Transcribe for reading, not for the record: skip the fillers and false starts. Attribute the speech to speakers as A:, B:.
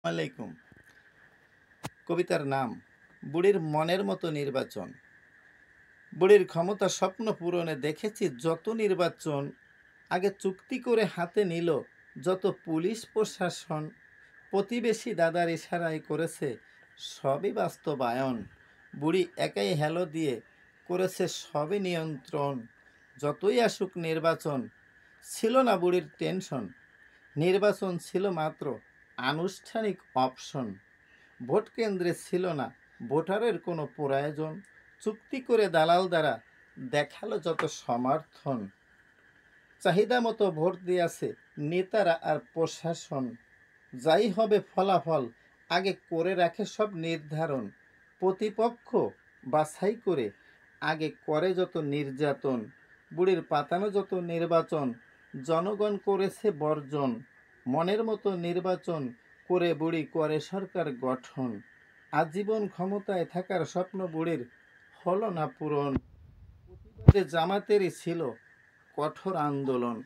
A: আলাইকুম। কবিতার নাম বুড়ির মনের মতো নির্বাচন। বুড়ির ক্ষমতা স্বপ্ন পূরণে দেখেছি যত নির্বাচন, আগে চুক্তি করে হাতে নিল যত পুলিশ প্রশাসন, প্রতিবেশী দাদার ইশারায় করেছে সবই বাস্তবায়ন। বুড়ি একাই হেলো দিয়ে করেছে সবই নিয়ন্ত্রণ। যতই আসুক নির্বাচন, ছিল না বুড়ির টেনশন। নির্বাচন ছিল মাত্র আনুষ্ঠানিক অপশন। ভোট কেন্দ্রে ছিল না ভোটারের কোনো প্রয়োজন। চুক্তি করে দালাল দ্বারা দেখালো যত সমর্থন। চাহিদা মতো ভোট দিয়েছে নেতারা আর প্রশাসন। যাই হবে ফলাফল আগে করে রাখে সব নির্ধারণ। প্রতিপক্ষ বাছাই করে আগে করে যত নির্যাতন। বুড়ির পাতানো যত নির্বাচন জনগণ করেছে বর্জন। মনের মতো নির্বাচন করে বুড়ি করে সরকার গঠন। আজীবন ক্ষমতায় থাকার স্বপ্ন বুড়ির হলো না পূরণ। প্রতিবাদে জামাতেরই ছিল কঠোর আন্দোলন।